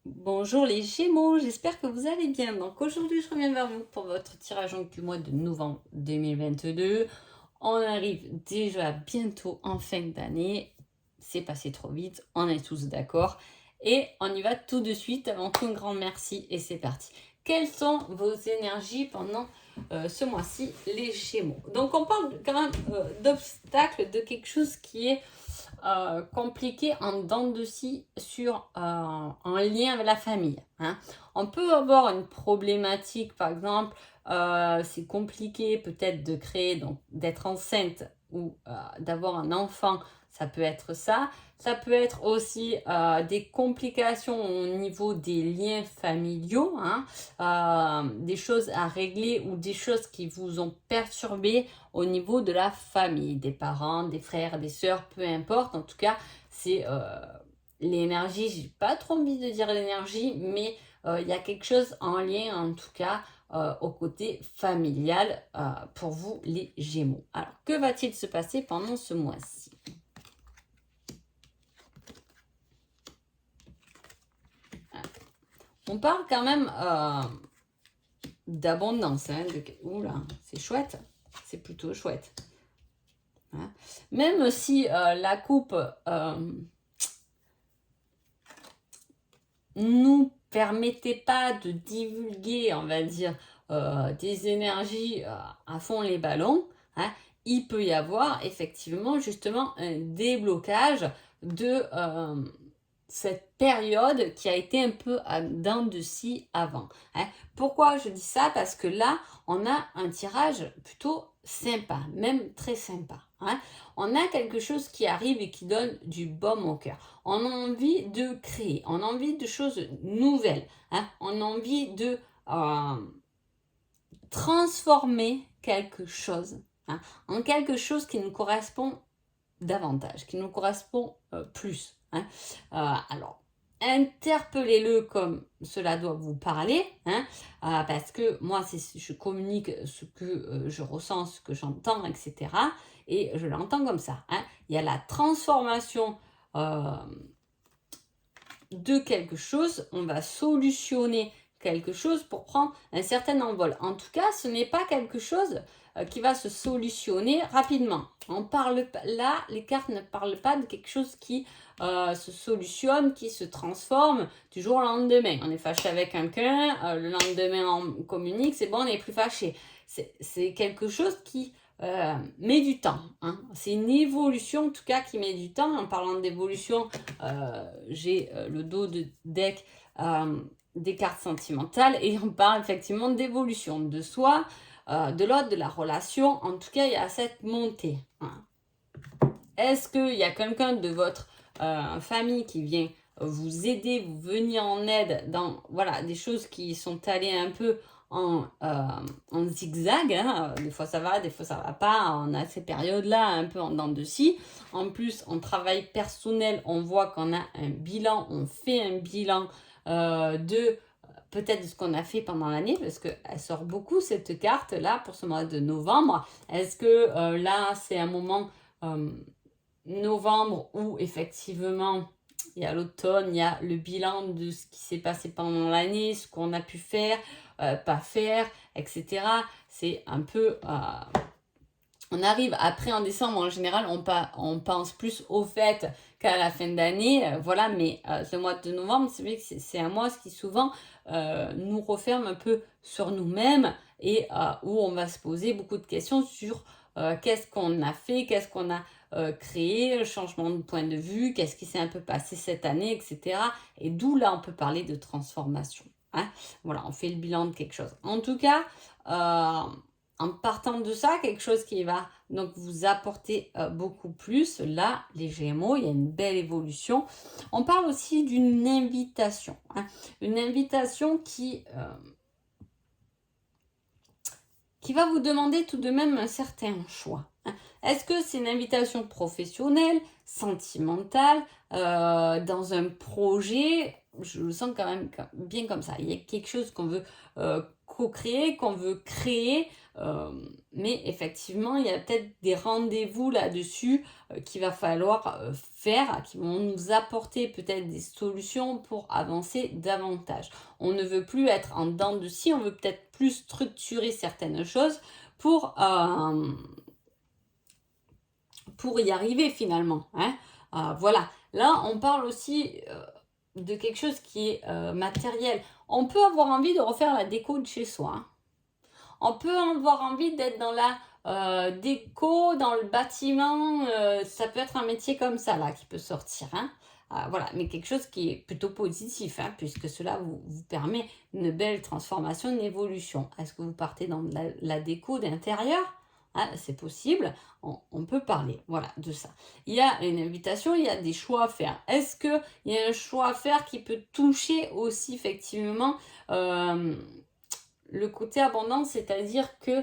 Bonjour les Gémeaux, j'espère que vous allez bien. Donc aujourd'hui, je reviens vers vous pour votre tirage du mois de novembre 2022. On arrive déjà bientôt en fin d'année. C'est passé trop vite, on est tous d'accord. Et on y va tout de suite. Avant tout, un grand merci et c'est parti. Quelles sont vos énergies pendant ce mois-ci, les Gémeaux? Donc on parle quand même d'obstacles, de quelque chose qui est compliqué en dents de scie en lien avec la famille. Hein. On peut avoir une problématique, par exemple, c'est compliqué peut-être de créer, donc d'être enceinte ou d'avoir un enfant, ça peut être ça. Ça peut être aussi des complications au niveau des liens familiaux, hein, des choses à régler ou des choses qui vous ont perturbé au niveau de la famille, des parents, des frères, des sœurs, peu importe. En tout cas, c'est l'énergie, j'ai pas trop envie de dire l'énergie, mais il y a quelque chose en lien, en tout cas, au côté familial pour vous, les Gémeaux. Alors, que va-t-il se passer pendant ce mois-ci? On parle quand même d'abondance. Hein, oula, c'est chouette. C'est plutôt chouette. Hein. Même si la coupe nous permettait pas de divulguer, on va dire, des énergies à fond les ballons, hein, il peut y avoir effectivement justement un déblocage de cette période qui a été un peu à dents de scie avant. Hein. Pourquoi je dis ça? Parce que là, on a un tirage plutôt sympa, même très sympa. Hein. On a quelque chose qui arrive et qui donne du baume au cœur. On a envie de créer, on a envie de choses nouvelles. Hein. On a envie de transformer quelque chose en quelque chose qui nous correspond davantage, qui nous correspond plus. Hein. Alors, interpellez-le comme cela doit vous parler, hein, parce que moi, je communique ce que je ressens, ce que j'entends, etc. Et je l'entends comme ça. Hein. Il y a la transformation de quelque chose, on va solutionner quelque chose pour prendre un certain envol. En tout cas, ce n'est pas quelque chose qui va se solutionner rapidement. On parle là, les cartes ne parlent pas de quelque chose qui se solutionne, qui se transforme du jour au lendemain. On est fâché avec quelqu'un, le lendemain on communique, c'est bon, on n'est plus fâché. C'est quelque chose qui met du temps. Hein. C'est une évolution en tout cas qui met du temps. En parlant d'évolution, j'ai le dos de deck des cartes sentimentales et on parle effectivement d'évolution de soi, de l'autre, de la relation. En tout cas, il y a cette montée. Hein. Est-ce qu'il y a quelqu'un de votre famille qui vient vous aider, vous venir en aide dans voilà, des choses qui sont allées un peu en zigzag, hein. Des fois ça va, des fois ça va pas, on a ces périodes-là un peu en dents de scie. En plus, en travail personnel, on voit qu'on a un bilan, on fait un bilan de peut-être de ce qu'on a fait pendant l'année, parce qu'elle sort beaucoup cette carte-là pour ce mois de novembre. Est-ce que là, c'est un moment novembre où effectivement il y a l'automne, il y a le bilan de ce qui s'est passé pendant l'année, ce qu'on a pu faire, pas faire, etc. C'est un peu... on arrive après en décembre, en général, on pense plus au fait qu'à la fin d'année. Voilà, mais ce mois de novembre, c'est vrai que c'est un mois qui souvent nous referme un peu sur nous-mêmes et où on va se poser beaucoup de questions sur qu'est-ce qu'on a fait, qu'est-ce qu'on a créé, le changement de point de vue, qu'est-ce qui s'est un peu passé cette année, etc. Et d'où là, on peut parler de transformation. Hein. Voilà, on fait le bilan de quelque chose. En tout cas, en partant de ça, quelque chose qui va donc vous apporter beaucoup plus. Là, les Gémeaux, il y a une belle évolution. On parle aussi d'une invitation. Hein. Une invitation qui va vous demander tout de même un certain choix. Hein. Est-ce que c'est une invitation professionnelle, sentimentale, dans un projet? Je le sens quand même bien comme ça. Il y a quelque chose qu'on veut co-créer, qu'on veut créer. Mais effectivement, il y a peut-être des rendez-vous là-dessus qu'il va falloir faire, qui vont nous apporter peut-être des solutions pour avancer davantage. On ne veut plus être en dents de scie, on veut peut-être plus structurer certaines choses pour y arriver finalement. Hein. Voilà. Là, on parle aussi de quelque chose qui est matériel. On peut avoir envie de refaire la déco de chez soi. Hein. On peut avoir envie d'être dans la déco, dans le bâtiment. Ça peut être un métier comme ça là qui peut sortir. Hein. Voilà, mais quelque chose qui est plutôt positif, hein, puisque cela vous permet une belle transformation, une évolution. Est-ce que vous partez dans la déco d'intérieur? C'est possible, on peut parler, voilà, de ça. Il y a une invitation, il y a des choix à faire. Est-ce qu'il y a un choix à faire qui peut toucher aussi effectivement le côté abondance, c'est-à-dire que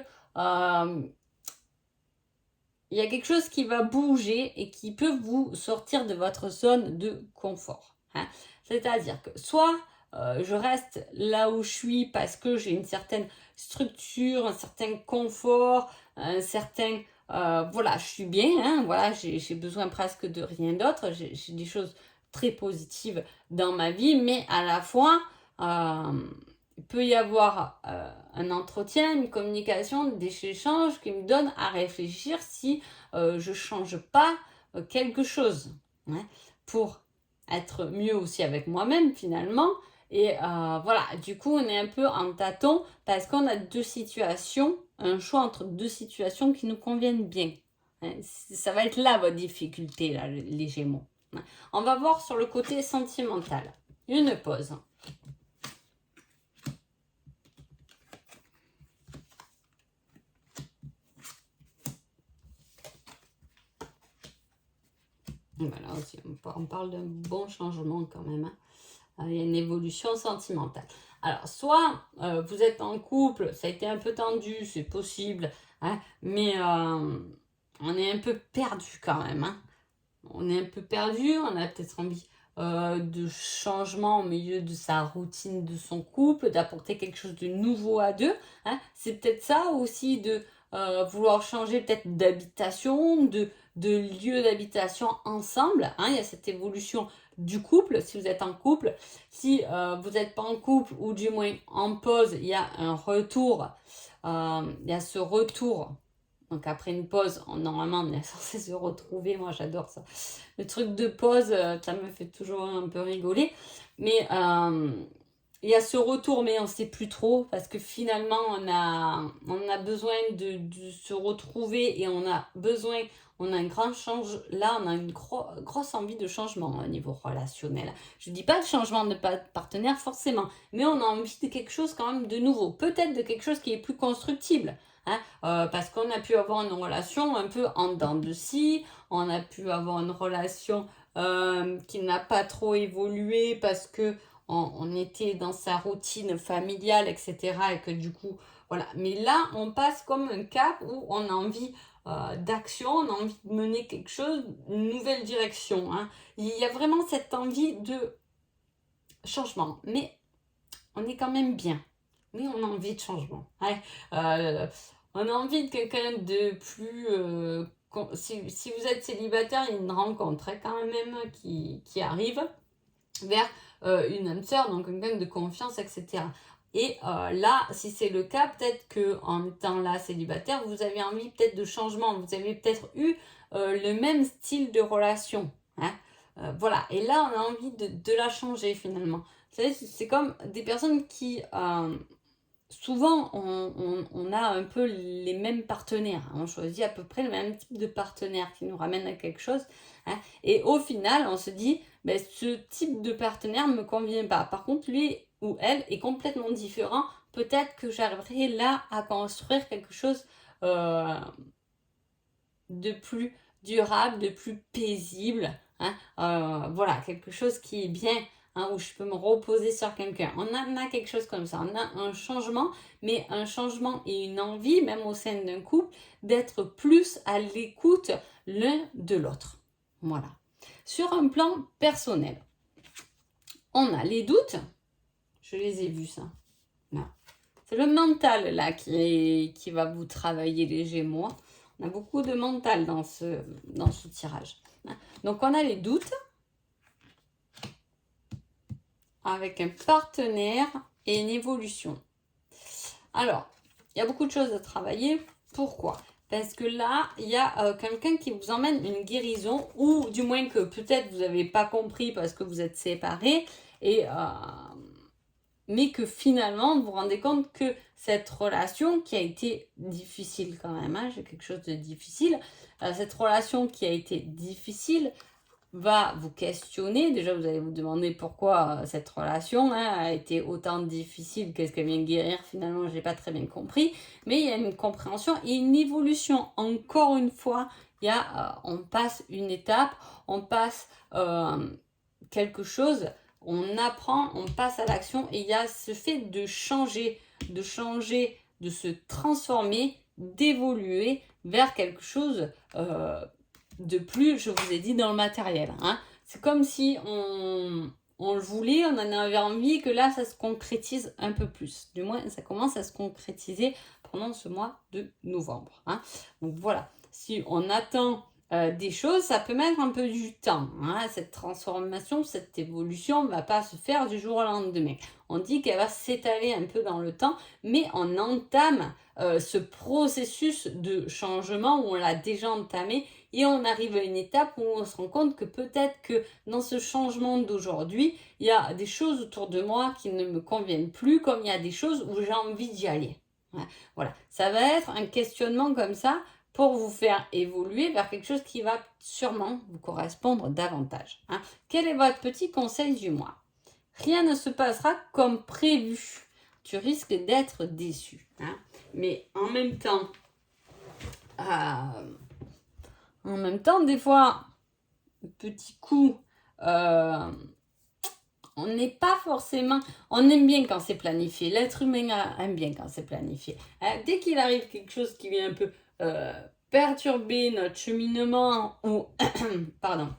il y a quelque chose qui va bouger et qui peut vous sortir de votre zone de confort. Hein. C'est-à-dire que soit je reste là où je suis parce que j'ai une certaine structure, un certain confort, un certain... voilà, je suis bien, hein, voilà, j'ai besoin presque de rien d'autre, j'ai des choses très positives dans ma vie, mais à la fois... il peut y avoir un entretien, une communication, des échanges qui me donnent à réfléchir si je ne change pas quelque chose hein, pour être mieux aussi avec moi-même finalement. Et voilà, du coup, on est un peu en tâton parce qu'on a deux situations, un choix entre deux situations qui nous conviennent bien. Hein. Ça va être là votre difficulté, là, les Gémeaux. Hein. On va voir sur le côté sentimental. Une pause. Voilà aussi, on parle d'un bon changement quand même. Hein. Il y a une évolution sentimentale. Alors, soit vous êtes en couple, ça a été un peu tendu, c'est possible, hein, mais on est un peu perdu quand même. Hein. On est un peu perdu, on a peut-être envie de changement au milieu de sa routine de son couple, d'apporter quelque chose de nouveau à deux. Hein. C'est peut-être ça aussi de vouloir changer peut-être d'habitation, de lieu d'habitation ensemble. Hein. Il y a cette évolution du couple, si vous êtes en couple. Si vous n'êtes pas en couple ou du moins en pause, il y a un retour. Il y a ce retour. Donc après une pause, normalement on est censé se retrouver, moi j'adore ça. Le truc de pause, ça me fait toujours un peu rigoler. Mais il y a ce retour, mais on ne sait plus trop, parce que finalement on a besoin de se retrouver et on a un grand changement. Là, on a une grosse envie de changement au niveau relationnel. Je ne dis pas de changement de partenaire forcément, mais on a envie de quelque chose quand même de nouveau. Peut-être de quelque chose qui est plus constructible. Hein, parce qu'on a pu avoir une relation un peu en dents de scie, on a pu avoir une relation qui n'a pas trop évolué parce que on était dans sa routine familiale, etc. Et que du coup, voilà. Mais là, on passe comme un cap où on a envie d'action, on a envie de mener quelque chose, une nouvelle direction. Hein. Il y a vraiment cette envie de changement, mais on est quand même bien. Mais on a envie de changement. Ouais. On a envie de quelqu'un de plus... si vous êtes célibataire, il y a une rencontre quand même qui arrive vers une âme sœur, donc quelqu'un de confiance, etc. Et là, si c'est le cas, peut-être qu'en étant là célibataire, vous avez envie peut-être de changement. Vous avez peut-être eu le même style de relation. Hein. Voilà. Et là, on a envie de la changer finalement. Vous savez, c'est comme des personnes qui... souvent, on a un peu les mêmes partenaires. On choisit à peu près le même type de partenaire qui nous ramène à quelque chose. Hein, et au final, on se dit, ben, ce type de partenaire ne me convient pas. Par contre, lui ou elle est complètement différent. Peut-être que j'arriverai là à construire quelque chose de plus durable, de plus paisible. Hein, voilà, quelque chose qui est bien. Hein, où je peux me reposer sur quelqu'un. On a quelque chose comme ça. On a un changement, mais un changement et une envie, même au sein d'un couple, d'être plus à l'écoute l'un de l'autre. Voilà. Sur un plan personnel, on a les doutes. Je les ai vus, ça. Non. C'est le mental là qui va vous travailler les Gémeaux. On a beaucoup de mental dans ce tirage. Donc on a les doutes avec un partenaire et une évolution. Alors, il y a beaucoup de choses à travailler. Pourquoi? Parce que là, il y a quelqu'un qui vous emmène une guérison, ou du moins que peut-être vous n'avez pas compris parce que vous êtes séparés, mais que finalement, vous vous rendez compte que cette relation qui a été difficile quand même, hein, j'ai quelque chose de difficile, cette relation qui a été difficile va vous questionner. Déjà, vous allez vous demander pourquoi cette relation a été autant difficile, qu'est-ce qu'elle vient guérir finalement, je n'ai pas très bien compris, mais il y a une compréhension et une évolution. Encore une fois, on passe une étape, on passe quelque chose, on apprend, on passe à l'action, et il y a ce fait de changer, de se transformer, d'évoluer vers quelque chose de plus, je vous ai dit, dans le matériel. Hein. C'est comme si on le voulait, on en avait envie, que là, ça se concrétise un peu plus. Du moins, ça commence à se concrétiser pendant ce mois de novembre. Hein. Donc voilà, si on attend des choses, ça peut mettre un peu du temps. Hein. Cette transformation, cette évolution ne va pas se faire du jour au lendemain. On dit qu'elle va s'étaler un peu dans le temps, mais on entame ce processus de changement où on l'a déjà entamé, et on arrive à une étape où on se rend compte que peut-être que dans ce changement d'aujourd'hui, il y a des choses autour de moi qui ne me conviennent plus, comme il y a des choses où j'ai envie d'y aller. Voilà, ça va être un questionnement comme ça pour vous faire évoluer vers quelque chose qui va sûrement vous correspondre davantage. Hein. Quel est votre petit conseil du mois? Rien ne se passera comme prévu. Tu risques d'être déçu. Hein. Mais en même temps, des fois, petit coup, on n'est pas forcément... On aime bien quand c'est planifié. L'être humain aime bien quand c'est planifié. Dès qu'il arrive quelque chose qui vient un peu perturber notre cheminement, ou pardon,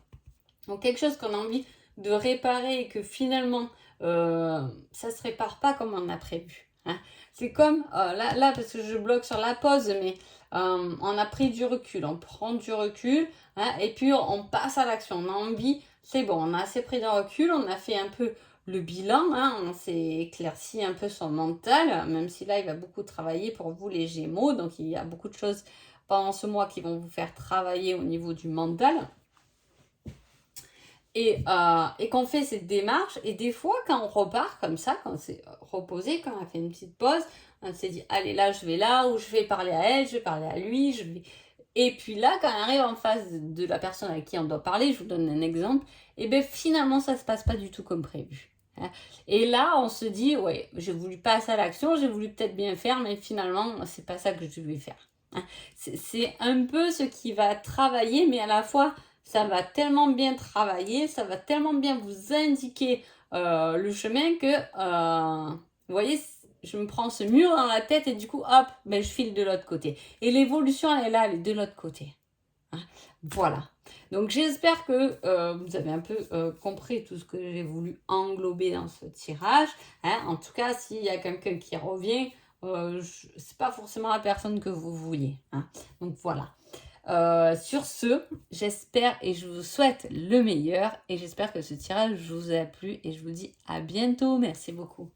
ou quelque chose qu'on a envie de réparer et que finalement, ça se répare pas comme on a prévu. Hein. C'est comme, là, parce que je bloque sur la pause, mais on a pris du recul, on prend du recul, hein, et puis on passe à l'action. On a envie, c'est bon, on a assez pris de recul, on a fait un peu le bilan, hein, on s'est éclairci un peu son mental, même si là, il va beaucoup travailler pour vous les Gémeaux, donc il y a beaucoup de choses pendant ce mois qui vont vous faire travailler au niveau du mental. Et qu'on fait cette démarche, et des fois quand on repart comme ça, quand c'est reposé, quand on a fait une petite pause, on s'est dit allez là je vais là, ou je vais parler à elle, je vais parler à lui, et puis là quand on arrive en face de la personne avec qui on doit parler, je vous donne un exemple, et bien finalement ça se passe pas du tout comme prévu. Hein. Et là on se dit ouais, j'ai voulu passer à l'action, j'ai voulu peut-être bien faire, mais finalement c'est pas ça que je devais faire. Hein. C'est un peu ce qui va travailler, mais à la fois ça va tellement bien travailler, ça va tellement bien vous indiquer le chemin que, vous voyez, je me prends ce mur dans la tête et du coup, hop, ben, je file de l'autre côté. Et l'évolution, elle est là, elle est de l'autre côté. Hein. Voilà. Donc, j'espère que vous avez un peu compris tout ce que j'ai voulu englober dans ce tirage. Hein. En tout cas, s'il y a quelqu'un qui revient, c'est pas forcément la personne que vous vouliez. Hein. Donc, voilà. Sur ce, j'espère et je vous souhaite le meilleur, et j'espère que ce tirage vous a plu, et je vous dis à bientôt. Merci beaucoup.